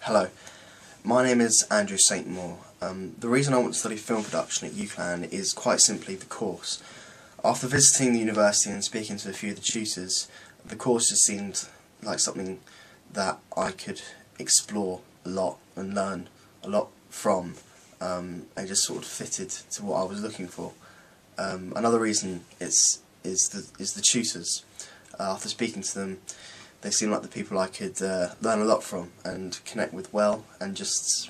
Hello, my name is Andrew St. Moore. The reason I want to study film production at uclan is quite simply the course. After visiting the university and speaking to a few of the tutors, the course just seemed like something that I could explore a lot and learn a lot from, and just sort of fitted to what I was looking for. Another reason is the tutors. After speaking to them, they seem like the people I could learn a lot from and connect with well, and just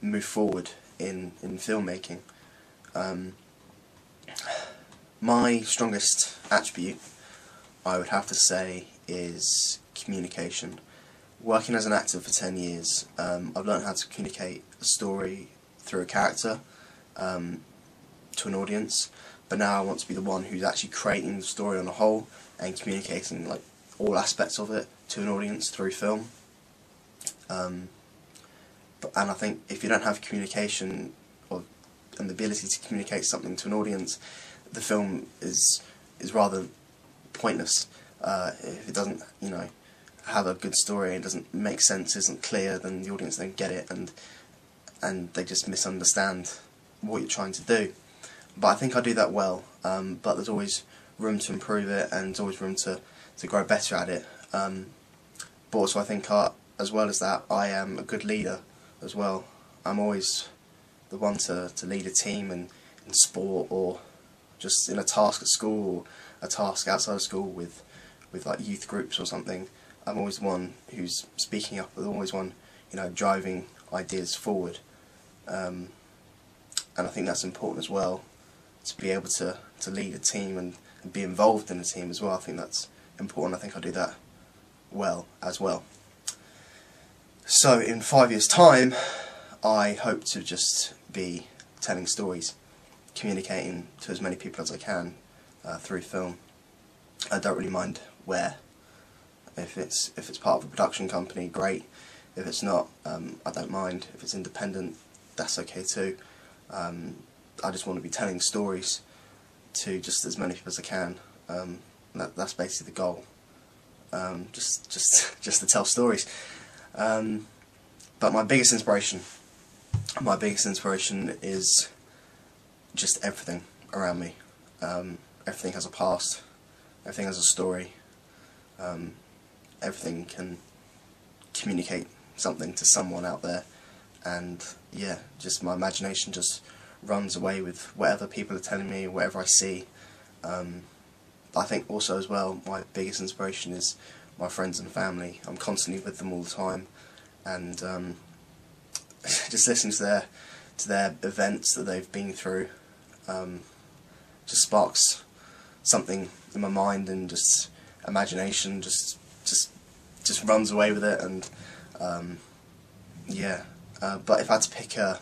move forward in filmmaking. My strongest attribute, I would have to say, is communication. Working as an actor for 10 years, I've learned how to communicate a story through a character to an audience, but now I want to be the one who's actually creating the story on a whole and communicating like all aspects of it to an audience through film. And I think if you don't have communication and the ability to communicate something to an audience, the film is rather pointless. If it doesn't, have a good story, it doesn't make sense, isn't clear, then the audience don't get it, and they just misunderstand what you're trying to do. But I think I do that well. But there's always room to improve it, and there's always room to grow better at it. But also I think as well as that, I am a good leader as well. I'm always the one to lead a team in sport, or just in a task at school, or a task outside of school with like youth groups or something. I'm always the one who's speaking up, I'm always one driving ideas forward. And I think that's important as well, to be able to lead a team and be involved in a team as well. I think that's important. I think I do that well as well. So in 5 years' time, I hope to just be telling stories, communicating to as many people as I can through film. I don't really mind where. If it's part of a production company, great. If it's not, I don't mind. If it's independent, that's okay too. I just want to be telling stories to just as many people as I can. That's basically the goal. Just to tell stories. But my biggest inspiration is just everything around me. Everything has a past. Everything has a story. Everything can communicate something to someone out there, and yeah, just my imagination just runs away with whatever people are telling me, whatever I see. I think also as well, my biggest inspiration is my friends and family. I'm constantly with them all the time, and just listening to their events that they've been through just sparks something in my mind, and just imagination just runs away with it. And yeah, but if I had to pick a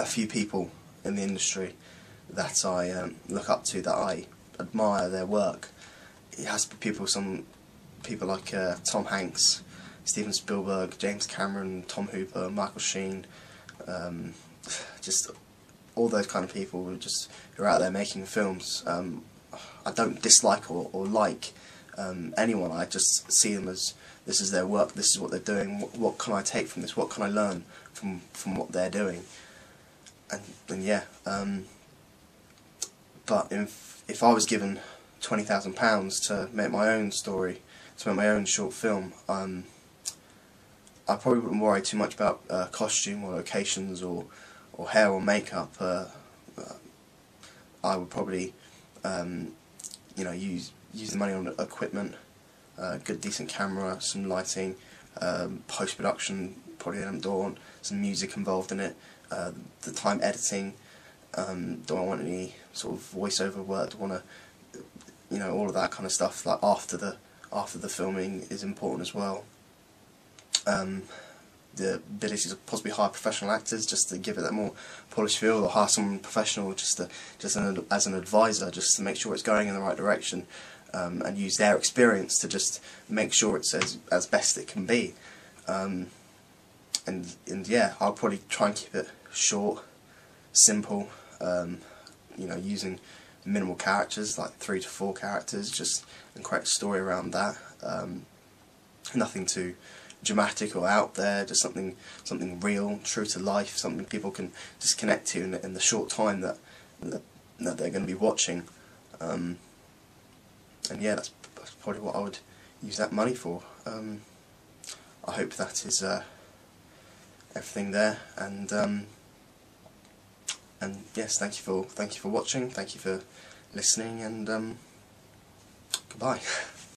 few people in the industry that I look up to, that I admire their work, it has to be some people like Tom Hanks, Steven Spielberg, James Cameron, Tom Hooper, Michael Sheen, just all those kind of people who are out there making films. I don't dislike or like anyone. I just see them as, this is their work, this is what they're doing, what can I take from this, what can I learn from what they're doing. And yeah, but if I was given £20,000 to make my own story, to make my own short film, I probably wouldn't worry too much about costume or locations or hair or makeup. I would probably use the money on equipment, good decent camera, some lighting, post-production, probably some music involved in it, the time editing. Do I want any sort of voiceover work? Do I want to, all of that kind of stuff, like after the filming, is important as well. The ability to possibly hire professional actors just to give it that more polished feel, or hire someone professional just as an advisor, just to make sure it's going in the right direction, and use their experience to just make sure it's as best it can be. And yeah, I'll probably try and keep it short, simple, using minimal characters, like 3 to 4 characters, and create a story around that. Nothing too dramatic or out there, just something real, true to life, something people can just connect to in the short time that they're going to be watching. And yeah, that's probably what I would use that money for. I hope that is everything there, and yes, thank you for watching, thank you for listening, and goodbye.